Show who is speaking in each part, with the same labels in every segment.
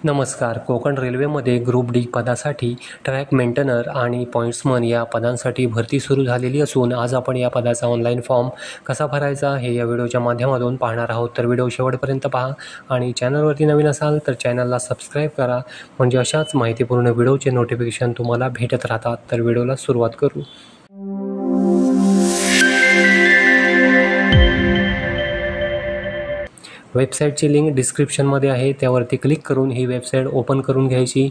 Speaker 1: नमस्कार. कोकण रेल्वेमध्ये group D पदासाठी ट्रॅक मेंटेनर आणि पॉईंट्समन या पदांसाठी भरती सुरू झालेली असून आज आपण या पदाचा ऑनलाईन फॉर्म कसा भरायचा हे या व्हिडिओच्या माध्यमातून पाहणार आहोत. तर व्हिडिओ शेवटपर्यंत पहा आणि चॅनलवरती नवीन असाल तर चॅनलला सबस्क्राईब करा, म्हणजे अशाच माहितीपूर्ण व्हिडिओचे नोटिफिकेशन तुम्हाला भेटत राहतात. तर व्हिडिओला सुरुवात करू. वेबसाईटची लिंक डिस्क्रिप्शनमध्ये आहे, त्यावरती क्लिक करून ही वेबसाईट ओपन करून घ्यायची.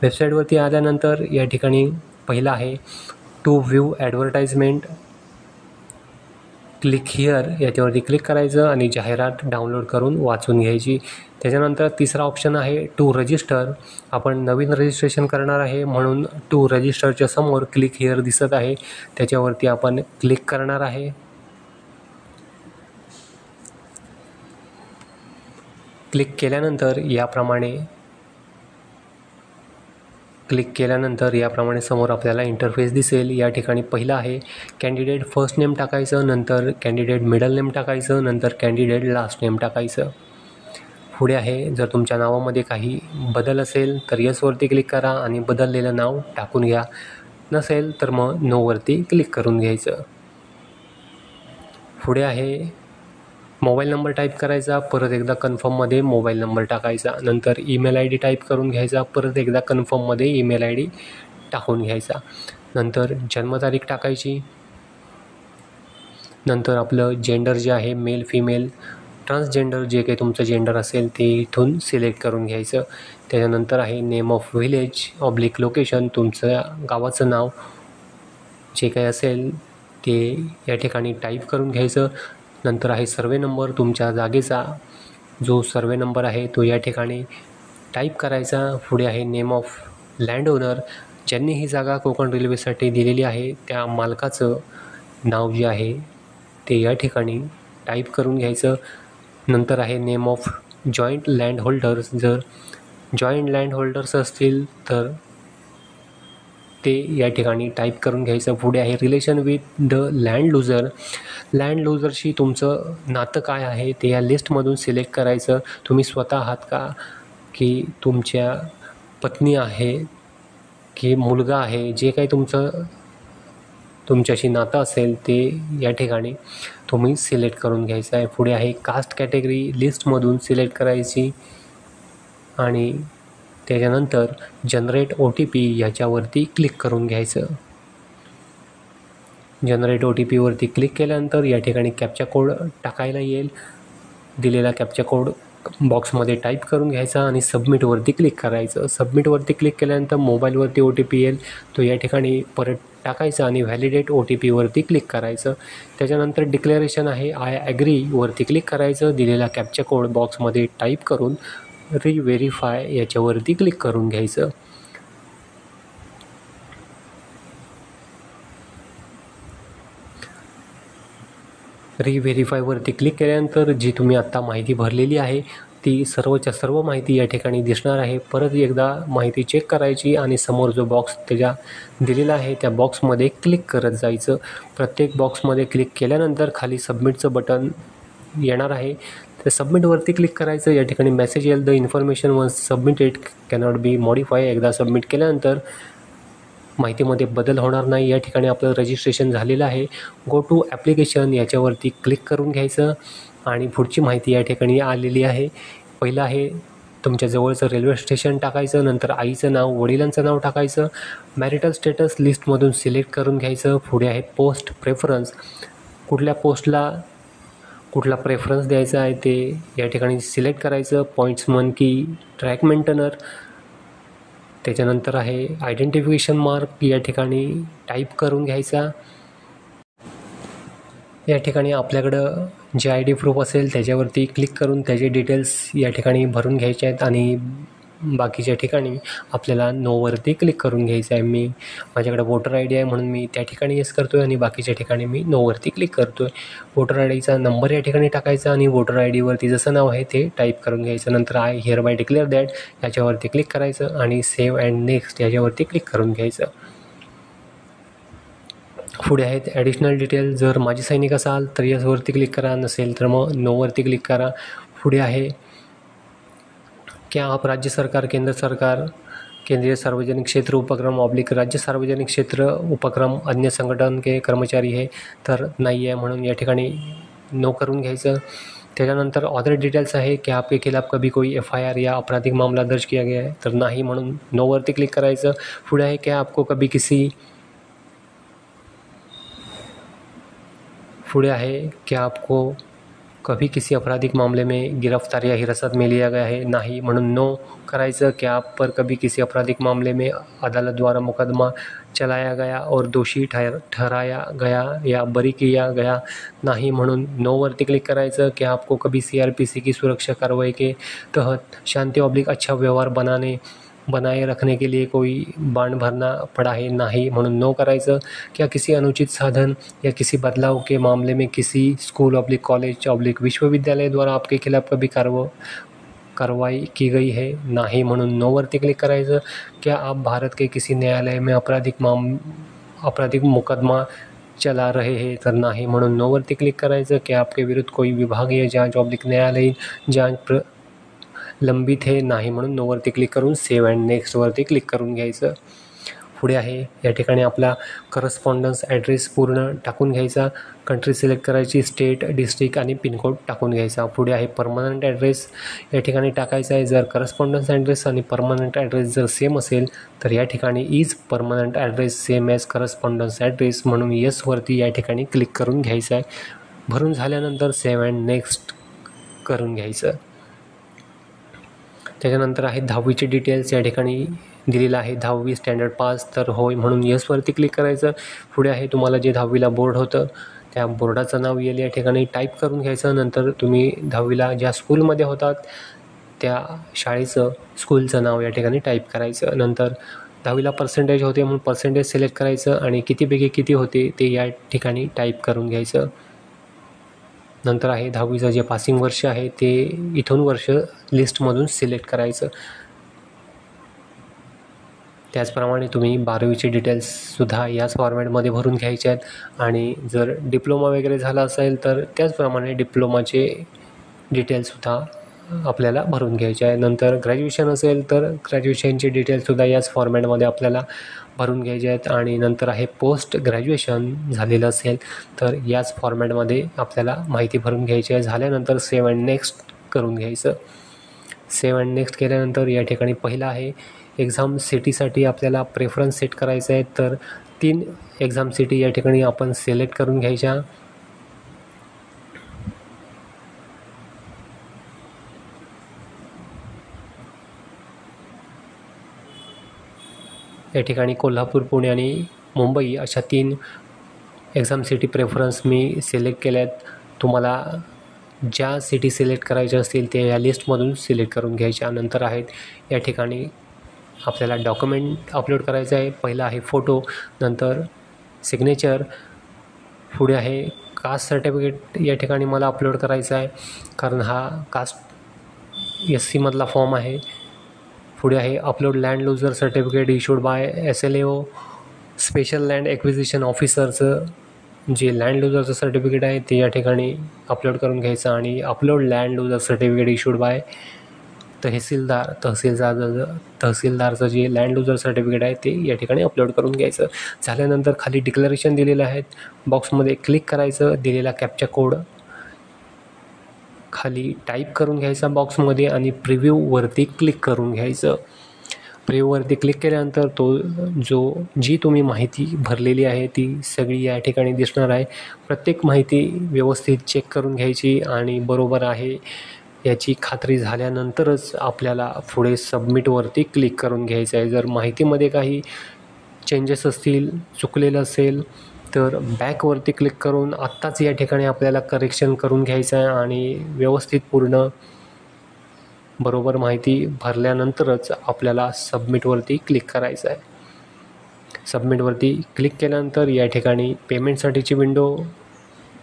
Speaker 1: वेबसाईटवरती आल्यानंतर या ठिकाणी पहिला आहे to view advertisement, click here याच्यावरती क्लिक करायचं आणि जाहिरात डाउनलोड करून वाचून घ्यायची. त्याच्यानंतर तिसरा ऑप्शन आहे टू रजिस्टर. आपण नवीन रजिस्ट्रेशन करणार आहे म्हणून टू रजिस्टरच्या समोर क्लिक हिअर दिसत आहे, त्याच्यावरती आपण क्लिक करणार आहे. क्लिक केल्यानंतर याप्रमाणे समोर आपल्याला इंटरफेस दिसेल. या ठिकाणी पहिला आहे कॅन्डिडेट फर्स्ट नेम टाकायचं, नंतर कॅन्डिडेट मिडल नेम टाकायचं, नंतर कॅन्डिडेट लास्ट नेम टाकायचं. पुढे आहे जर तुमच्या नावामध्ये काही बदल असेल तर यसवरती क्लिक करा आणि बदललेलं नाव टाकून घ्या, नसेल तर मग नोवरती क्लिक करून घ्यायचं. पुढे आहे मोबाईल नंबर टाईप करायचा, परत एकदा कन्फर्ममध्ये मोबाईल नंबर टाकायचा, नंतर ईमेल आय डी टाईप करून घ्यायचा, परत एकदा कन्फर्ममध्ये ईमेल आय डी टाकून घ्यायचा, नंतर जन्मतारीख टाकायची, नंतर आपलं जेंडर जे आहे मेल फिमेल ट्रान्सजेंडर जे काही तुमचं जेंडर असेल ते इथून सिलेक्ट करून घ्यायचं. त्याच्यानंतर आहे name of village oblique location, तुमचं गावाचं नाव जे काही असेल ते या ठिकाणी टाईप करून घ्यायचं. नंतर आहे सर्वे नंबर, तुमच्या जागेचा जो सर्वे नंबर आहे तो या ठिकाणी टाईप करायचा. पुढे आहे नेम ऑफ लँड ओनर, ज्यांनी ही जागा कोकण रेल्वेसाठी दिलेली आहे त्या मालकाचं नाव जे आहे ते या ठिकाणी टाईप करून घ्यायचं. नंतर आहे name of joint land holders, जर जॉईंट लँड होल्डर्स असतील तर ते या ठिकाणी टाईप करून घ्यायचं. पुढे आहे relation with the land loser, land लुजरशी तुमचं नातं काय आहे ते या लिस्टमधून सिलेक्ट करायचं. तुम्ही स्वतः आहात का, की तुमच्या पत्नी आहे, की मुलगा आहे, जे काही तुमच्याशी नातं असेल ते या ठिकाणी तुम्ही सिलेक्ट करून घ्यायचं आहे. पुढे आहे कास्ट कॅटेगरी, लिस्टमधून सिलेक्ट करायची आणि त्याच्यानंतर जनरेट OTP याच्यावरती क्लिक करून घ्यायचं. जनरेट OTPवरती क्लिक केल्यानंतर या ठिकाणी कॅप्चा कोड टाकायला येईल. दिलेला कॅप्चा कोड बॉक्समध्ये टाईप करून घ्यायचा आणि सबमिटवरती क्लिक करायचं. सबमिटवरती क्लिक केल्यानंतर मोबाईलवरती OTP येईल, तो या ठिकाणी परत टाकायचा आणि व्हॅलिडेट OTPवरती क्लिक करायचं. त्याच्यानंतर डिक्लेरेशन आहे आय ॲग्रीवरती क्लिक करायचं. दिलेला कॅप्चा कोड बॉक्समध्ये टाईप करून रिव्हेरीफाय याच्यावरती क्लिक करून घ्यायचं. रिव्हेरीफायवरती क्लिक केल्यानंतर जी तुम्ही आत्ता माहिती भरलेली आहे ती सर्वच्या सर्व माहिती या ठिकाणी दिसणार आहे. परत एकदा माहिती चेक करायची आणि समोर जो बॉक्स त्याच्या दिलेला आहे त्या बॉक्समध्ये क्लिक करत जायचं. प्रत्येक बॉक्समध्ये क्लिक केल्यानंतर खाली सबमिटचं बटन येणार आहे, तर सबमिटवरती क्लिक करायचं. या ठिकाणी मेसेज येईल, the information was submitted cannot be modify. एकदा सबमिट केल्यानंतर माहितीमध्ये बदल होणार नाही. या ठिकाणी आपलं रजिस्ट्रेशन झालेलं आहे. गो टू ॲप्लिकेशन याच्यावरती क्लिक करून घ्यायचं आणि पुढची माहिती या ठिकाणी आलेली आहे. पहिलं आहे तुमच्या जवळचं रेल्वे स्टेशन टाकायचं, नंतर आईचं नाव वडिलांचं नाव टाकायचं, मॅरिटल स्टेटस लिस्टमधून सिलेक्ट करून घ्यायचं. पुढे आहे पोस्ट प्रेफरन्स, कुठल्या पोस्टला कुठला प्रेफरन्स द्यायचा आहे ते या ठिकाणी सिलेक्ट करायचं. पॉईंट्समन की ट्रॅक मेंटेनर. त्याच्यानंतर आहे आयडेंटिफिकेशन मार्क, या ठिकाणी टाईप करून घ्यायचा. या ठिकाणी आपल्याकडं जे ID प्रूफ असेल त्याच्यावरती क्लिक करून त्याचे डिटेल्स या ठिकाणी भरून घ्यायचे आहेत आणि बाकीच्या ठिकाणी आपल्याला नोवरती क्लिक करून घ्यायचं आहे. माझ्याकडे वोटर ID आहे म्हणून मी त्या ठिकाणी येस करतो आहे आणि बाकीच्या ठिकाणी मी नोवरती क्लिक करतो आहे. वोटर IDचा नंबर या ठिकाणी टाकायचा आणि वोटर IDवरती जसं नाव आहे ते टाईप करून घ्यायचं. नंतर I hereby declare that याच्यावरती क्लिक करायचं आणि सेव्ह अँड नेक्स्ट याच्यावरती क्लिक करून घ्यायचं. पुढे आहेत ॲडिशनल डिटेल, जर माजी सैनिक असाल तर यसवरती क्लिक करा, नसेल तर मग नोवरती क्लिक करा. पुढे आहे क्या आप राज्य सरकार, केंद्र सरकार, केंद्रीय सार्वजनिक क्षेत्र उपक्रम ऑब्लिक राज्य सार्वजनिक क्षेत्र उपक्रम अन्य संगठन के कर्मचारी है? तर नाही आहे, म्हणून या ठिकाणी नो करून घ्यायचं. त्याच्यानंतर अदर डिटेल्स आहे की आपके खिलाफ कभी कोई FIR या आपराधिक मामला दर्ज किया गया है? तर नाही, म्हणून नोवरती क्लिक करायचं. पुढे आहे की आपको कभी किसी पुढे आहे कि आपको कभी किसी आपराधिक मामले में गिरफ्तार या हिरासत में लिया गया है? नाही, म्हणून नो करायचं. कि आप पर कभी किसी आपराधिक मामले में अदालत द्वारा मुकदमा चलाया गया और दोषी ठहराया गया या बरी किया गया? नाही, म्हणून नोवरती क्लिक करायचं. कि आपको कभी CRPC की सुरक्षा कार्रवाई के तहत शांति ऑब्लिक अच्छा व्यवहार बनाए रखने के लिए कोई बांड भरना पड़ा है? नाही, म्हणून नो करायचं. क्या किसी अनुचित साधन या किसी बदलाव के मामले में किसी स्कूल ऑब्लिक कॉलेज ऑब्लिक विश्वविद्यालय द्वारा आपके खिलाफ कभी कार्रवाई की गई है? नाही, म्हणून नोवरती क्लिक करायचं. क्या आप भारत के किसी न्यायालय में आपराधिक मुकदमा चला रहे हैं? तर नाही, म्हणून नोवरती क्लिक करायचं. की आपके विरुद्ध कोई विभागीय जांच ऑब्लिक न्यायालयीन जांच लंबित है? नाही, म्हणून नोवरती क्लिक करून सेव्ह अँड नेक्स्टवरती क्लिक करून घ्यायचं. पुढे आहे या ठिकाणी आपला करस्पॉन्डन्स ॲड्रेस पूर्ण टाकून घ्यायचा. कंट्री सिलेक्ट करायची, स्टेट, डिस्ट्रिक्ट आणि पिनकोड टाकून घ्यायचा. पुढे आहे परमनंट ॲड्रेस या ठिकाणी टाकायचा आहे. जर करस्पॉन्डन्स ॲड्रेस आणि परमनंट ॲड्रेस जर सेम असेल तर या ठिकाणी is permanent address same as correspondence address म्हणून येसवरती या ठिकाणी क्लिक करून घ्यायचं आहे. भरून झाल्यानंतर सेव्ह अँड नेक्स्ट करून घ्यायचं. त्याच्यानंतर आहे 10वीचे डिटेल्स या ठिकाणी दिलेलं आहे. 10वी स्टँडर्ड पास, तर होय म्हणून येसवरती क्लिक करायचं. पुढे आहे तुम्हाला जे 10वीला बोर्ड होतं त्या बोर्डाचं नाव येईल या ठिकाणी टाईप करून घ्यायचं. नंतर तुम्ही 10वीला ज्या स्कूलमध्ये होतात त्या शाळेचं स्कूलचं नाव या ठिकाणी टाईप करायचं. नंतर 10वीला पर्सेंटेज होते म्हणून पर्सेंटेज सिलेक्ट करायचं आणि कितीपैकी किती होते ते या ठिकाणी टाईप करून घ्यायचं. नंतर आहे 10वीचं जे पासिंग वर्ष आहे ते इथून वर्ष लिस्टमधून सिलेक्ट करायचं. त्याचप्रमाणे तुम्ही 12वीचे डिटेल्ससुद्धा याच फॉर्मॅटमध्ये भरून घ्यायचे आहेत. आणि जर डिप्लोमा वगैरे झाला असेल तर त्याचप्रमाणे डिप्लोमाचे डिटेल्ससुद्धा आपल्याला भरून घ्यायचे आहे. नंतर ग्रॅज्युएशन असेल तर ग्रॅज्युएशनचे डिटेल्ससुद्धा याच फॉर्मॅटमध्ये आपल्याला भरून घ्यायचे आहेत. आणि नंतर आहे पोस्ट ग्रॅज्युएशन झालेलं असेल तर याच फॉर्मॅटमध्ये आपल्याला माहिती भरून घ्यायची आहे. झाल्यानंतर सेव्ह अँड नेक्स्ट करून घ्यायचं. सेव्ह अँड नेक्स्ट केल्यानंतर या ठिकाणी पहिला आहे एक्झाम सिटीसाठी आपल्याला प्रेफरन्स सेट करायचं आहे. तर 3 एक्झाम सिटी या ठिकाणी आपण सिलेक्ट करून घ्यायच्या. या ठिकाणी कोल्हापूर, पुणे आणि मुंबई अशा 3 एक्झाम सिटी प्रेफरन्स मी सिलेक्ट केल्यात. तुम्हाला ज्या सिटी सिलेक्ट करायच्या असतील ते या लिस्टमधून सिलेक्ट करून घ्यायच्या. नंतर आहेत या ठिकाणी आपल्याला डॉक्युमेंट अपलोड करायचं आहे. पहिला आहे फोटो, नंतर सिग्नेचर, पुढे आहे कास्ट सर्टिफिकेट या ठिकाणी मला अपलोड करायचा आहे कारण हा कास्ट SC मधला फॉर्म आहे. पुढे आहे upload land loser certificate issued by SLAO special land acquisition ऑफिसरचं जे लँड लुजरचं सर्टिफिकेट आहे ते या ठिकाणी अपलोड करून घ्यायचं. आणि upload land loser certificate issued by तहसीलदारचं जे लँड लुजर सर्टिफिकेट आहे ते या ठिकाणी अपलोड करून घ्यायचं. झाल्यानंतर खाली डिक्लरेशन दिलेलं आहे, बॉक्समध्ये क्लिक करायचं. दिलेला कॅप्चा कोड खाली टाईप करून घ्यायचा बॉक्समध्ये आणि प्रिव्ह्यूवरती क्लिक करून घ्यायचं. प्रिव्ह्यूवरती क्लिक केल्यानंतर जी तुम्ही माहिती भरलेली आहे ती सगळी या ठिकाणी दिसणार आहे. प्रत्येक माहिती व्यवस्थित चेक करून घ्यायची आणि बरोबर आहे याची खात्री झाल्यानंतरच आपल्याला पुढे सबमिटवरती क्लिक करून घ्यायचं आहे. जर माहितीमध्ये काही चेंजेस असतील, चुकलेलं असेल तर बॅकवरती क्लिक करून आत्ताच या ठिकाणी आपल्याला करेक्शन करून घ्यायचं आहे आणि व्यवस्थित पूर्ण बरोबर माहिती भरल्यानंतरच आपल्याला सबमिटवरती क्लिक करायचं आहे. सबमिटवरती क्लिक केल्यानंतर या ठिकाणी पेमेंटसाठीची विंडो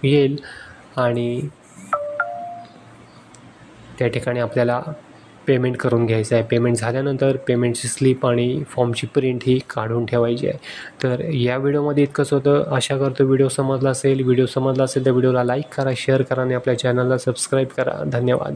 Speaker 1: येईल आणि त्या ठिकाणी आपल्याला पेमेंट करून घ्यायचं आहे. पेमेंट झाल्यानंतर पेमेंटची स्लिप आणि फॉर्मची प्रिंट ही काढून ठेवायची आहे. तर या व्हिडिओमध्ये इतकंच होतं. आशा करतो व्हिडिओ समजला असेल. व्हिडिओ समजला असेल तर व्हिडिओला लाईक करा, शेअर करा आणि आपल्या चॅनलला सबस्क्राईब करा. धन्यवाद.